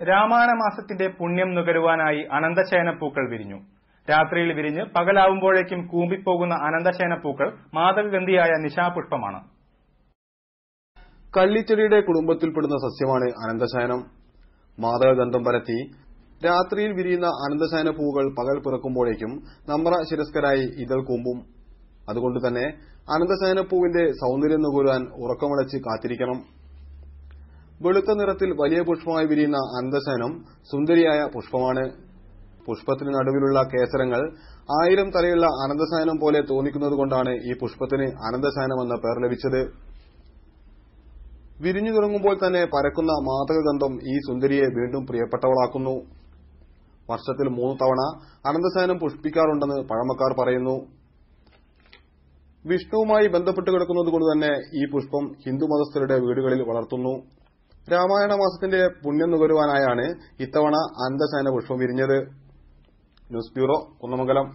രാമായണ മാസത്തിന്റെ പുണ്യം നുകരുവാനായി അനന്തശയനപ്പൂക്കൾ വിരിഞ്ഞു. രാത്രിയിൽ വിരിഞ്ഞ് പകലാവുമ്പോഴേക്കും കൂമ്പിപ്പോകുന്ന അനന്തശയനപ്പൂക്കൾ മാതകഗന്ധിയായ നിശാപുഷ്പമാണ്. കള്ളിച്ചെടിയുടെ കുടുംബത്തിൽപ്പെടുന്ന സസ്യമാണ് അനന്തശയനം. മാതകഗന്ധം പരത്തി രാത്രിയിൽ വിരിയുന്ന അനന്തശയന പൂവുകൾ പകൽ പിറക്കുമ്പോഴേക്കും നമ്ര ശിരസ്കരായി ഇതൾ കൂമ്പും. അതുകൊണ്ടുതന്നെ അനന്തശയനപ്പൂവിന്റെ സൗന്ദര്യം നുകരുവാൻ ഉറക്കമടച്ച് കാത്തിരിക്കണം. വെളുത്ത നിറത്തിൽ വലിയ പുഷ്പമായി വിരിയുന്ന അനന്തശയനം സുന്ദരിയായ പുഷ്പമാണ്. പുഷ്പത്തിന് നടുവിലുള്ള കേസരങ്ങൾ 1000 തലയുള്ള അനന്തശയനം പോലെ തോന്നിക്കുന്നതുകൊണ്ടാണ് ഈ പുഷ്പത്തിന് അനന്തശയനമെന്ന പേർ ലഭിച്ചത്. വിരിഞ്ഞു തുടങ്ങുമ്പോൾ തന്നെ പരക്കുന്ന മാതകഗന്ധം ഈ സുന്ദരിയെ വീണ്ടും പ്രിയപ്പെട്ടവളാക്കുന്നു. വർഷത്തിൽ 3 തവണ അനന്തശയനം പുഷ്പിക്കാറുണ്ടെന്ന് പഴമക്കാർ പറയുന്നു. വിഷ്ണുവുമായി ബന്ധപ്പെട്ട് കിടക്കുന്നതുകൊണ്ട് തന്നെ ഈ പുഷ്പം ഹിന്ദുമതസ്ഥരുടെ വീടുകളിൽ വളർത്തുന്നു. രാമായണ മാസത്തിന്റെ പുണ്യം നുകരുവാനായാണ് ഇത്തവണ അനന്തശയന പുഷ്പം വിരിഞ്ഞത്. News bureau, Kunnamangalam.